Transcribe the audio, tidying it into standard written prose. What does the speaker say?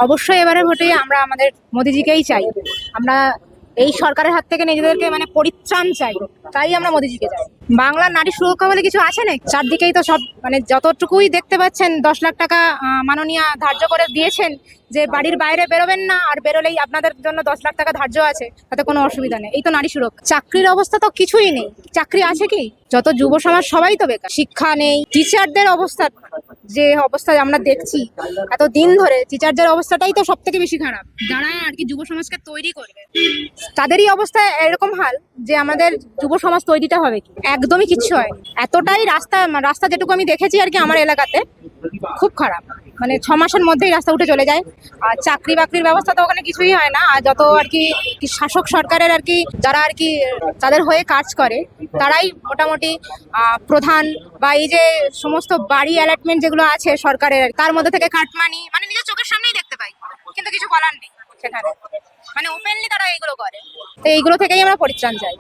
অবশ্যই এবারে ভোটে আমরা আমাদের মোদিজিকেই চাই। আমরা এই সরকারের হাত থেকে নিজেদেরকে পরিত্রাণ চাই, তাই আমরা মোদিজিকে চাই। বাংলার নারী সুরক্ষা বলে কিছু আছে না, চারদিকেই তো সব যতটুকুই দেখতে পাচ্ছেন 10 লাখ টাকা মাননীয়া ধার্য করে দিয়েছেন যে বাড়ির বাইরে বেরোবেন না, আর বেরোলেই আপনাদের জন্য 10 লাখ টাকা ধার্য আছে, তাতে কোনো অসুবিধা নেই। এই তো নারী সুরক্ষা। চাকরির অবস্থা তো কিছুই নেই, চাকরি আছে কি? যত যুব সমাজ সবাই তো বেকার, শিক্ষা নেই, টিচারদের অবস্থা যে অবস্থা আমরা দেখছি এত দিন ধরে, টিচারদের অবস্থাটাই তো সব থেকে বেশি খারাপ। যারা আর কি যুব সমাজকে তৈরি করবে তাদেরই অবস্থা এরকম হাল, যে আমাদের যুব সমাজ তৈরিটা হবে কি? একদমই কিচ্ছু হয়। এতটাই রাস্তা যেটুকু আমি দেখেছি আর কি আমার এলাকাতে, খুব খারাপ। 6 মাসের মধ্যেই রাস্তা উঠে চলে যায়। আর চাকরি বাকরির ব্যবস্থা তো ওখানে কিছুই হয় না। আর যত আর কি শাসক সরকারের আর কি যারা আর কি তাদের হয়ে কাজ করে, তারাই মোটামুটি প্রধান, বা এই যে সমস্ত বাড়ি অ্যালটমেন্ট যেগুলো আছে সরকারের, তার মধ্যে থেকে কাটমানি নিজের চোখের সামনেই দেখতে পাই, কিন্তু কিছু বলার নেই সেখানে। ওপেনলি তারা এইগুলো করে। তো এইগুলো থেকেই আমরা পরিত্রাণ চাই।